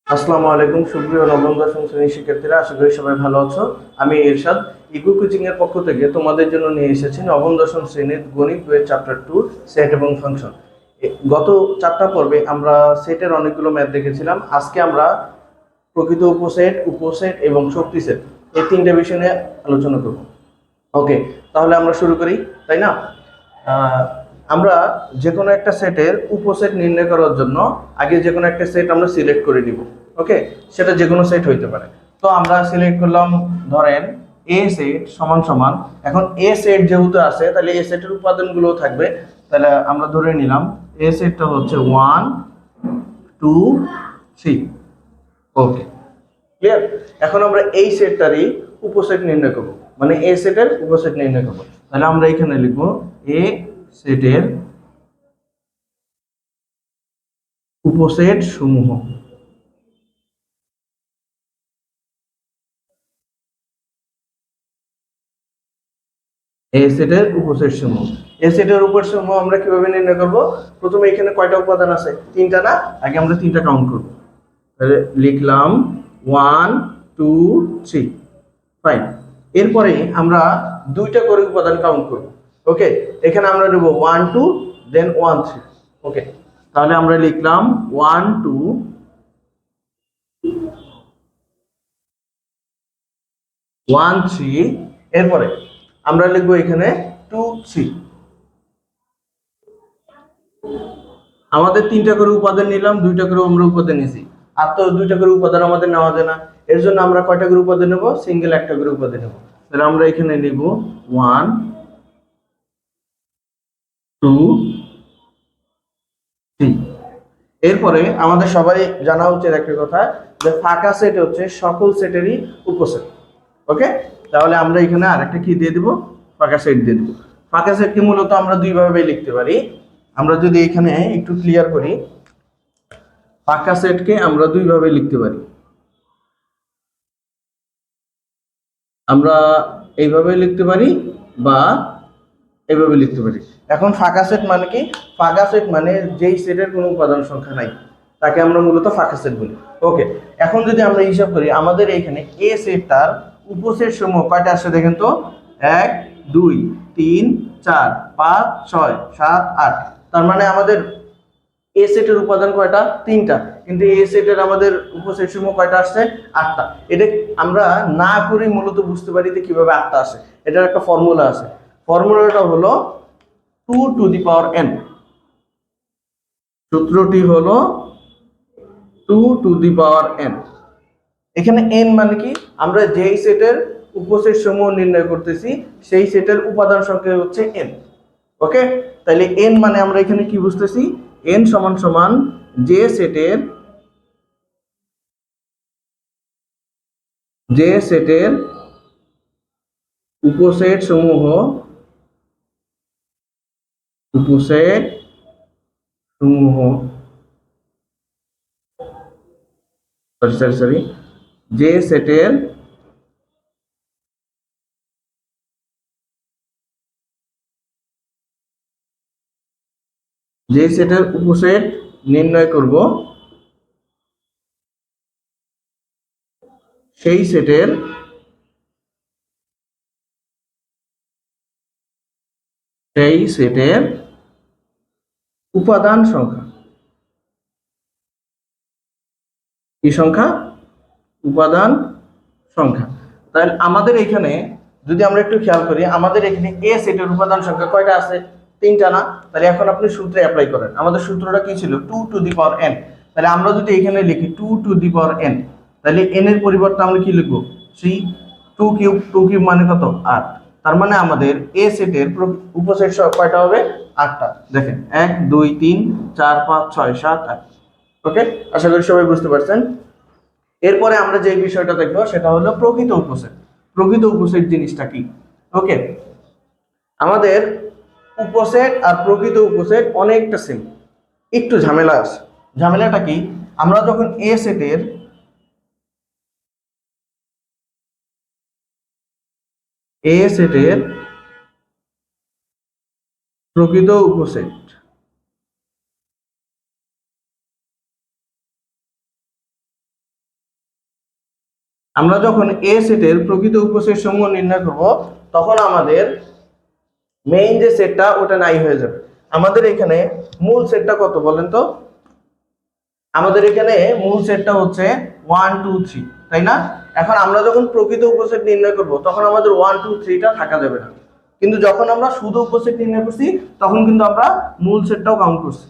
আসসালামু আলাইকুম সুপ্রিয় নবম দশম শ্রেণীর শিক্ষার্থীরা, আশা করি সবাই ভালো আছো। আমি ইরশাদ ইকো কোচিং এর পক্ষ থেকে তোমাদের জন্য নিয়ে এসেছি নবম দশম শ্রেণীর গণিত বইয়ের চ্যাপ্টার 2 সেট এবং ফাংশন। গত চারটা পর্বে আমরা সেটের অনেকগুলো ম্যাথ দেখেছিলাম। আজকে আমরা প্রকৃত উপসেট, উপসেট এবং শক্তি সেট এই তিনটে বিষয় নিয়ে আলোচনা করব। ওকে, তাহলে আমরা শুরু করি, তাই না? আহ, আমরা যে কোনো একটা সেটের উপসেট নির্ণয় করার জন্য আগে যে কোনো একটা সেট আমরা সিলেক্ট করে নিব। ওকে, সেটা যে কোনো সেট হইতে পারে। তো আমরা সিলেক্ট করলাম, ধরেন এ সেট সমান সমান, এখন এ সেট যেহেতু আছে তাহলে এ সেটের উপাদানগুলো থাকবে। তাহলে আমরা ধরে নিলাম এ সেটটা হচ্ছে 1 2 3। ওকে, ক্লিয়ার। এখন আমরা এই সেটটারই উপসেট নির্ণয় করব, মানে এ সেটের উপসেট নির্ণয় করব। তাহলে আমরা এখানে লিখব এ সেটের উপসেট সমূহ। এ সেটের উপসেট সমূহ, এ সেটের উপসেট সমূহ আমরা কিভাবে নির্ণয় করব? প্রথমে এখানে কয়টা উপাদান আছে? তিনটা না? আগে আমরা তিনটা কাউন্ট করব। তাহলে লিখলাম 1 2 3, ফাইন। এরপরে আমরা দুইটা করে উপাদান কাউন্ট করব। ওকে, এখানে আমরা নেব 1 2 দেন 1 3। ওকে, তাহলে আমরা লিখলাম 1 2 1 3। এরপরে আমরা লিখবো এখানে 2 3। আমাদের তিনটা করে উপাদান নিলাম, দুইটা করে আমরা উপাদান নিছি। আর তো দুইটা করে উপাদান আমাদের নেওয়া যায় না, এর জন্য আমরা কয়টা করে উপাদান নেব? সিঙ্গেল একটা করে উপাদান নেব। তাহলে আমরা এখানে নিব 1 2 3। এরপরে আমাদের সবাই জানা উচিত একটা কথা, যে ফাঁকা সেট হচ্ছে সকল সেটেরই উপসেট। ওকে, তাহলে আমরা এখানে আরেকটা কি দিয়ে দিব? ফাঁকা সেট দিয়ে দিব। ফাঁকা সেটকে মূলত আমরা দুই ভাবে লিখতে পারি। আমরা যদি এখানে একটু ক্লিয়ার করি, ফাঁকা সেটকে আমরা দুই ভাবে লিখতে পারি। আমরা এইভাবে লিখতে পারি বা এইভাবে লিখতে পারি। এখন ফাঁকা সেট মানে কি? ফাঁকা সেট মানে যেই সেটের কোনো উপাদান সংখ্যা নাই তাকে আমরা মূলত ফাঁকা সেট বলি। ওকে, এখন যদি আমরা হিসাব করি, আমাদের এখানে এ সেটটার উপসেট সমূহ কয়টা আসছে দেখেন তো। 1 2 3 4 5 6 7 8। তার মানে আমাদের এ সেটের উপাদান কয়টা? তিনটা। কিন্তু এ সেটের আমাদের উপসেট সমূহ কয়টা আসছে? 8টা। এটা আমরা না করে মূলত বুঝতে পারি যে কিভাবে 8টা আসে। এটার একটা ফর্মুলা আছে। ফর্মুলাটা হলো 2 টু দি পাওয়ার n। সূত্রটি হলো 2 টু দি পাওয়ার n। এখানে n মানে কি? আমরা যেই সেটের উপসেট সমূহ নির্ণয় করতেছি সেই সেটের উপাদান সংখ্যা হচ্ছে n। ওকে, তাহলে n মানে আমরা এখানে কি বুঝতেছি? n সমান সমান যে সেটের উপসেট সমূহ, উপসেট সমূহ, সরি সরি সরি, যে সেটের উপসেট নির্ণয় করব সেই সেটের উপাদান সংখ্যা। কি সংখ্যা? উপাদান সংখ্যা। তাহলে আমাদের এখানে যদি আমরা একটু খেয়াল করি, আমাদের এখানে এ সেটের উপাদান সংখ্যা কয়টা আছে? তিনটা না? তাহলে এখন আপনি সূত্রে অ্যাপ্লাই করেন। আমাদের সূত্রটা কি ছিল? 2 টু দি পাওয়ার n। তাহলে আমরা যদি এখানে লিখি 2 টু দি পাওয়ার n, তাহলে n এর পরিবর্তে আমরা কি লিখবো? 3। 2 কিউব, 2 কিউব মানে কত? 8। তার মানে আমাদের এ সেটের উপসেট কয়টা হবে? 8টা। দেখেন 1 2 3 4 5 6 7 8। ওকে, আশা করি সবাই বুঝতে পারছেন। এরপরে আমরা যে বিষয়টা দেখবো সেটা হলো প্রকৃত উপসেট। প্রকৃত উপসেট জিনিসটা কি? ওকে, আমাদের উপসেট আর প্রকৃত উপসেট অনেকটা সেম, একটু ঝামেলা আছে। ঝামেলাটা কি? আমরা যখন এ সেটের প্রকৃত উপসেট . আমরা যখন এ সেটের প্রকৃত উপসেট সমূহ নির্ণয় করব তখন আমাদের মেইন যে সেটটা ওটা নাই হয়ে যাবে। আমাদের এখানে মূল সেটটা কত বলেন তো? আমাদের এখানে মূল সেটটা হচ্ছে 1 2 3, তাই না? এখন আমরা যখন প্রকৃত উপসেট নির্ণয় করব তখন আমাদের 1 2 3টা থাকা যাবে না, কিন্তু যখন আমরা শুধু উপসেট নির্ণয় করছি তখন কিন্তু আমরা মূল সেটটাও কাউন্ট করছি,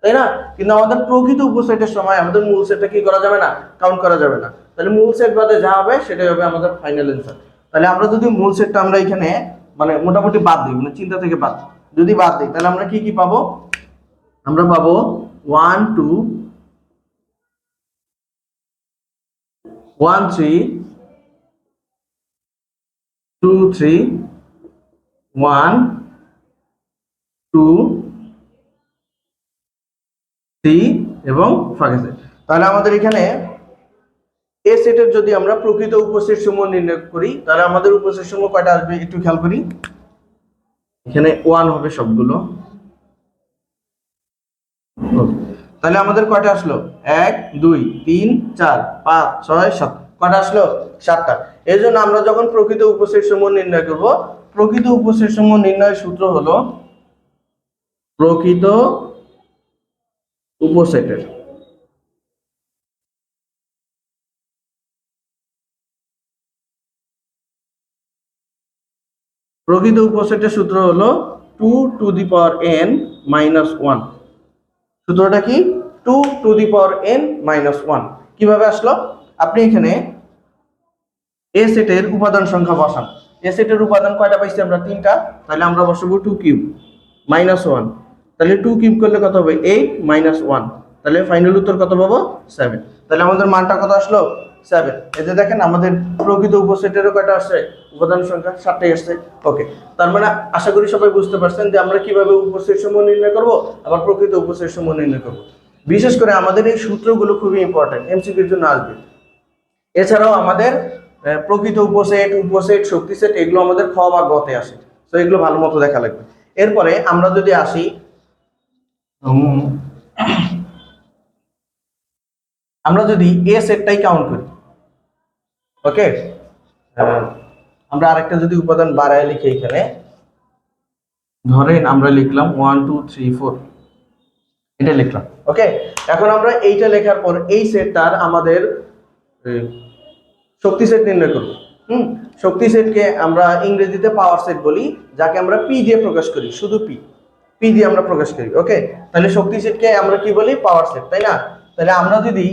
তাই না? কিন্তু আমাদের প্রকৃত উপসেটের সময় আমাদের মূল সেটটা কি করা যাবে না, কাউন্ট করা যাবে না। তাহলে মূল সেট বাদে যা হবে সেটাই হবে আমাদের ফাইনাল অ্যান্সার। তাহলে আমরা যদি মূল সেটটা আমরা এখানে মানে মোটামুটি বাদ দিই, মানে চিন্তা থেকে বাদ যদি বাদ দিই, তাহলে আমরা কি কি পাবো? আমরা পাবো 1 2 1 3 2 3 1 2 3 এবং ফাঁকা সেট। তাহলে আমাদের এখানে এ সেটের যদি আমরা প্রকৃত উপসেট সমূহ নির্ণয় করি তাহলে আমাদের উপসেট সমূহ কয়টা আসবে একটু খেয়াল করি। এখানে 1 হবে সবগুলো। তাহলে আমাদের কয়টা আসলো? 1 2 3 4 5 6 7, কয়টা আসলো? 7টা। এই জন্য আমরা যখন প্রকৃত উপসেট সমূহ নির্ণয় করব, প্রকৃত উপসেট সমূহ নির্ণয়ের সূত্র হলো প্রকৃত উপসেটের প্রকৃত উপসেটের সূত্র হলো 2 to the power n minus 1। সূত্রটা কি? 2 to the power n minus 1। কিভাবে আসলো? আপনি এখানে এ সেটের উপাদান সংখ্যা বসান। এ সেটের উপাদান কয়টা পাইছি আমরা? 3টা। তাহলে আমরা বসাবো 2 কিউব মাইনাস 1। তাহলে 2 কিউব করলে কত হবে? 8 মাইনাস 1। তাহলে ফাইনাল উত্তর কত পাবো? 7। তাহলে আমাদের মানটা কত আসলো? 7। এই যে দেখেন আমাদের প্রকৃত উপসেটেরও কয়টা আসছে? উপাদান সংখ্যা 7টাই আসছে। ওকে, তার মানে আশা করি সবাই বুঝতে পারছেন যে আমরা কিভাবে উপসেট সমূহ নির্ণয় করব, আবার প্রকৃত উপসেট সমূহ নির্ণয় করব। বিশেষ করে আমাদের এই সূত্রগুলো খুবই ইম্পর্টেন্ট, এমসিকিউর জন্য আসবে। এছাড়াও আমাদের প্রকৃত উপসেট, উপসেট, শক্তি সেট এগুলো আমাদের খ বা গতে আসে, তো এগুলো ভালো মতো দেখা লাগবে। এরপরে আমরা যদি আসি আমরা যদি এ সেটটাই কাউন্ট করি, ওকে, আমরা আরেকটা যদি উপাদান বাড়ায় লিখি, এখানে ধরেন আমরা লিখলাম 1 2 3 4, এটা লিখলাম। ওকে, এখন আমরা এইটা লেখার পর এই সেটটার আমাদের শক্তি সেট নির্ণয় করব। শক্তি সেটকে আমরা ইংরেজিতে পাওয়ার সেট বলি, যাকে আমরা পি দিয়ে প্রকাশ করি, শুধু পি দিয়ে আমরা প্রকাশ করি। ওকে, তাহলে শক্তি সেটকে আমরা কি বলি? পাওয়ার সেট, তাই না? তাহলে আমরা যদি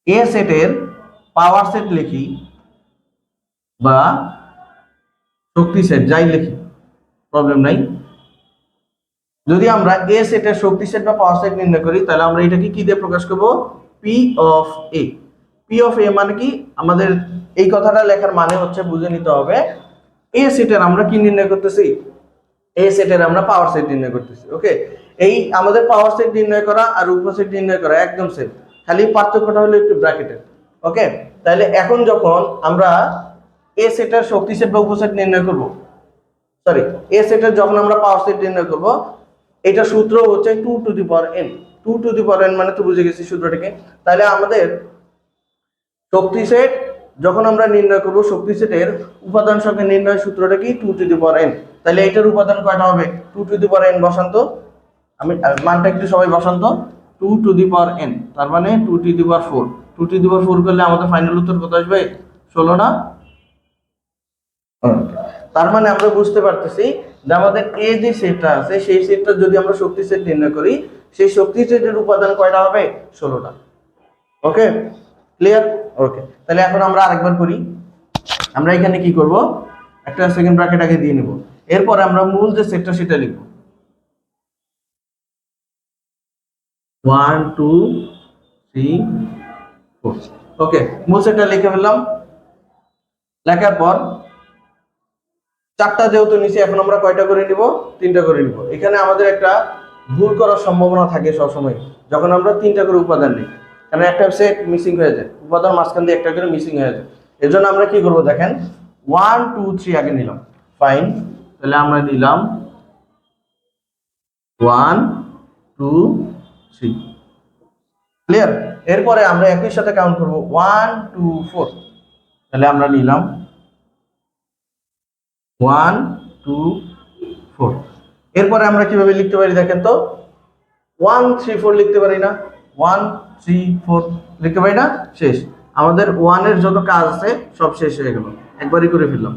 এ সেটের পাওয়ার সেট লিখি বা শক্তি সেট যাই লিখি প্রবলেম নাই, যদি আমরা এ সেটের শক্তি সেট বা পাওয়ার সেট নির্ণয় করি তাহলে আমরা এটাকে কি দিয়ে প্রকাশ করব? P of A. P of A মানে কি? আমাদের এই কথাটা লেখার মানে হচ্ছে, বুঝে নিতে হবে, এ সেটের আমরা কি নির্ণয় করতেছি? এ সেটের আমরা পাওয়ার সেট নির্ণয় করতেছি। ওকে, এই আমাদের পাওয়ার সেট নির্ণয় করা আর উপসেট নির্ণয় করা একদম সেম, খালি পার্থক্যটা হলো একটু ব্র্যাকেটের। ওকে, তাহলে এখন যখন আমরা এ সেটের শক্তি সেট বা উপসেট নির্ণয় করব, সরি, এ সেটের যখন আমরা পাওয়ার সেট নির্ণয় করব, এটা সূত্র হচ্ছে 2 to the power n। 2 to the power n মানে তো বুঝে গেছি সূত্রটাকে। তাহলে আমাদের শক্তি সেট যখন আমরা নির্ণয় করব, শক্তি সেটের উপাদান সংখ্যা নির্ণয় সূত্রটা কি? 2 টু দি পাওয়ার n। তাহলে এটার উপাদান কয়টা হবে? 2 টু দি পাওয়ার n বসান্ত, আমি মানটা একটু সবাই বসান্ত, 2 টু দি পাওয়ার n, তার মানে 2 to the power 4। 2 to the পাওয়ার 4 করলে আমাদের ফাইনাল উত্তর কত আসবে? 16 না? তার মানে আমরা বুঝতে পারতেছি যে আমাদের এ যে সেটটা আছে সেই সেটটা যদি আমরা শক্তি সেট নির্ণয় করি, সেই শক্তি সেটের উপাদান কয়টা হবে? 16টা। ওকে, ক্লিয়ার? ওকে, তাহলে এখন আমরা আরেকবার করি। আমরা এখানে কি করব? একটা সেকেন্ড ব্র্যাকেট আগে দিয়ে নিব, এরপর আমরা মূল যে সেটটা সেটা লিখব। 1 2 3 4। ওকে, মূল সেটটা লিখে ফেললাম। লেখার পর 4টা যেহেতু নিচে, এখন আমরা কয়টা করে নিব? 3টা করে নিব। এখানে আমাদের একটা ভুল করার সম্ভাবনা থাকে সবসময় যখন আমরা 3টা করে উপাদান নিই, কারণ একটা সেট মিসিং হয়ে যায়, উপাদান মাঝখান দিয়ে একটা করে মিসিং হয়ে যায়। এর জন্য আমরা কি করব? দেখেন 1 2 3 আগে নিলাম, ফাইন। তাহলে আমরা নিলাম 1 2 3, ক্লিয়ার? এরপরে আমরা একই সাথে কাউন্ট করব 1 2 4। তাহলে আমরা নিলাম 1 2 4। এরপরে আমরা কিভাবে লিখতে পারি দেখেন তো, 1 3 4 লিখতে পারি না? 1 3 4 লিখতে পারি না? শেষ। আমাদের 1 এর যত কাজ আছে সব শেষ হয়ে গেল, একবারই করে ফেললাম।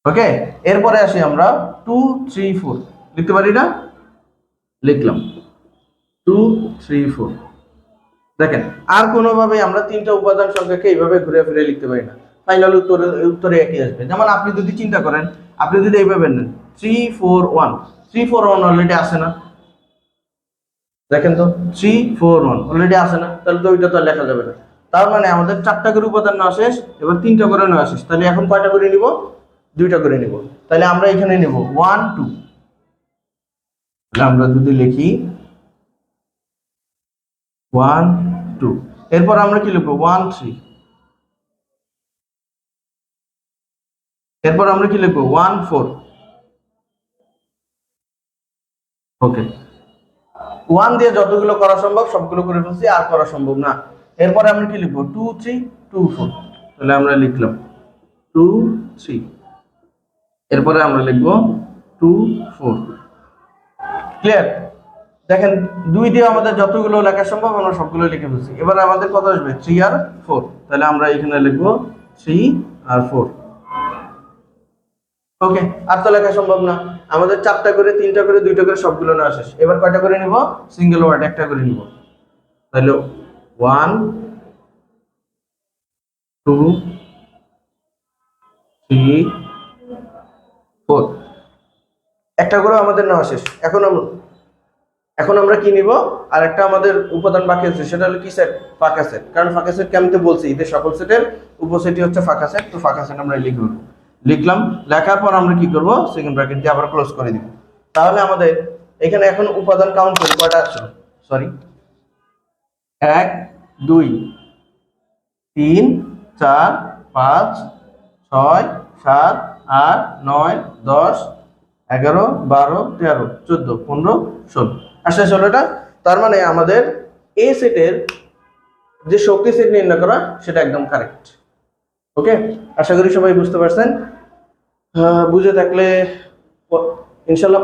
ওকে, এরপরে আসি আমরা 2 3 4 লিখতে পারি না? লিখলাম 2 3 4। দেখেন, আর কোনোভাবে আমরা তিনটা উপাদান সংখ্যাকে এইভাবে ঘুরে ফিরে লিখতে পারি না। ফাইনাল উত্তরে একই আসবে। যেমন আপনি যদি চিন্তা করেন, আপনি যদি এইভাবে নেন 3 4 1, 3 4 1 অলরেডি আসে না? দেখেন তো 3 4 1 অলরেডি আসে না? তাহলে তো ওইটা তো আর লেখা যাবে না। তার মানে আমাদের 4টা করে উপাদান নেওয়া শেষ, এবার 3টা করে নেওয়া শেষ। তাহলে এখন কয়টা করে নিব? 2টা করে নিব। তাহলে আমরা এখানে নিব 1 2। তাহলে আমরা যদি লিখি 1 2, এরপর আমরা কি লিখবো 1 3, এরপর আমরা কি লিখবো 1 4। ওকে, 1 দিয়ে যতগুলো করা সম্ভব সবগুলো করে ফেলছি, আর করা সম্ভব না। এরপরে আমরা কি লিখবো 2 3 2 4। তাহলে আমরা লিখলাম 2 3। এরপরে আমরা লিখবো 2 4। ক্লিয়ার? দেখেন 2 দিয়ে আমাদের যতগুলো লেখা সম্ভব আমরা সবগুলো লিখে ফেলছি। এবার আমাদের কত আসবে 3 আর 4। তাহলে আমরা এখানে লিখবো 3 আর 4। ওকে, আর তো লেখা সম্ভব না। আমাদের 4টা করে 3টা করে 2টা করে সবগুলো নেওয়া শেষ। এবার কয়টা করে নিব? সিঙ্গেল ওয়ার্ড একটা করে নিব। তাহলে 1 2 3 4, একটা করে আমাদের নেওয়া শেষ। এখন আমরা কি নিব? আর একটা আমাদের উপাদান বাকি আছে, সেটা হলো কি সেট? ফাঁকা সেট। কারণ ফাঁকা সেটকে আমি তো বলছি এদের সকল সেটের উপসেটই হচ্ছে ফাঁকা সেট। তো ফাঁকা সেট আমরা লিখলাম। লেখার পর আমরা কি করব? সেকেন্ড ব্র্যাকেট দিয়ে আবার ক্লোজ করে দিব। তাহলে আমাদের এখানে এখন উপাদান কাউন্ট করি, কয়টা আছে? সরি, 1 2 3 4 5 6 7 8 9 10 11 12 13 14 15 16। আসলে 16টা। তার মানে আমাদের এ সেটের যে শক্তি সেট নির্ণয় করা সেটা একদম কারেক্ট। ওকে, আশা করি সবাই বুঝতে পারছেন। বুঝে থাকলে ইনশাল্লাহ